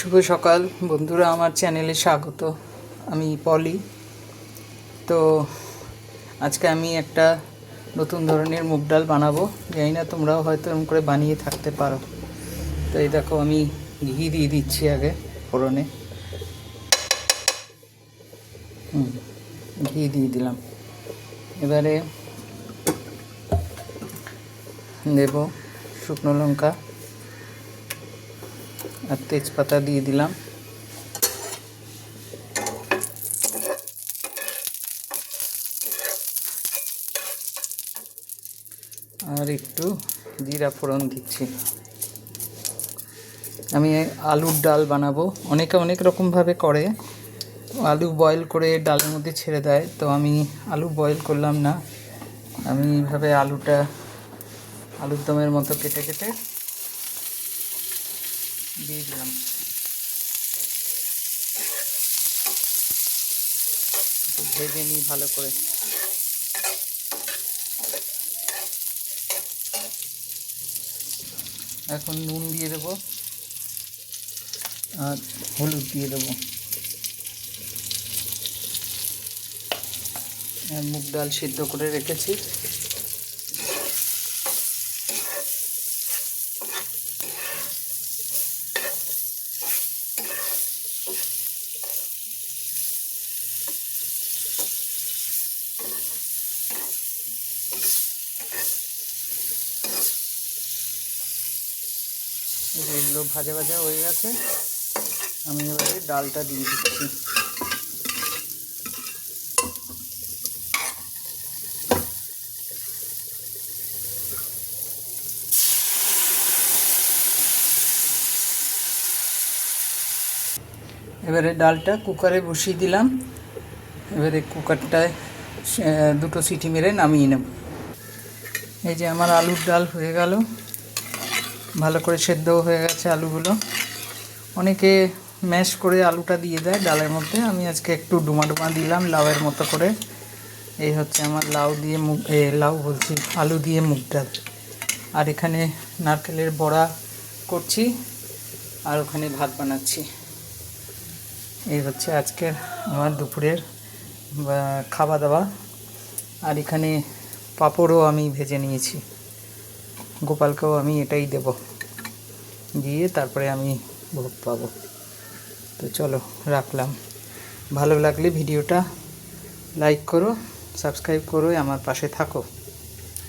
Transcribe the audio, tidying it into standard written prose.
শুভ সকাল বন্ধুরা, আমার চ্যানেলে স্বাগত। আমি পলি। তো আজকে আমি একটা নতুন ধরনের মুগ ডাল বানাবো। জানি না তোমরাও হয়তো এরকম করে বানিয়ে থাকতে পারো। তো এই দেখো, আমি ঘি দিয়ে দিচ্ছি আগে ফোড়নে। ঘি দিয়ে দিলাম। এবারে দেব শুকনো লঙ্কা আর তেজপাতা দিয়ে দিলাম। আর একটু জিরা ফোড়ন দিচ্ছি। আমি আলুর ডাল বানাবো। অনেকে অনেক রকমভাবে করে। আলু বয়েল করে ডালের মধ্যে ছেড়ে দেয়, তো আমি আলু বয়েল করলাম না। আমি এইভাবে আলুটা আলুর দমের মতো কেটে কেটে দিয়ে দিলাম। ভেজে নিই ভালো করে। এখন নুন দিয়ে দেবো আর হলুদ দিয়ে দেবো। মুগ ডাল সিদ্ধ করে রেখেছি। এগুলো ভাজা ভাজা হয়ে গেছে। আমি এবারে ডালটা দিয়ে দিচ্ছি। এবারে ডালটা কুকারে বসিয়ে দিলাম। এবারে কুকারটায় দুটো সিটি মেরে নামিয়ে নেব। এই যে আমার আলুর ডাল হয়ে গেল, ভালো করে সেদ্ধও হয়ে গেছে আলুগুলো। অনেকে ম্যাশ করে আলুটা দিয়ে দেয় ডালের মধ্যে। আমি আজকে একটু ডুমা ডুমা দিলাম লাউয়ের মতো করে। এই হচ্ছে আমার আলু দিয়ে মুগ ডাল। আর এখানে নারকেলের বড়া করছি আর ওখানে ভাত বানাচ্ছি। এই হচ্ছে আজকের আমার দুপুরের খাওয়া দাওয়া। আর এখানে পাঁপড়ও আমি ভেজে নিয়েছি। গোপালকেও আমি এটাই দেব, দিয়ে তারপরে আমি ভোগ পাবো। তো চলো, রাখলাম। ভালো লাগলে ভিডিওটা লাইক করো, সাবস্ক্রাইব করো, আমার পাশে থাকো।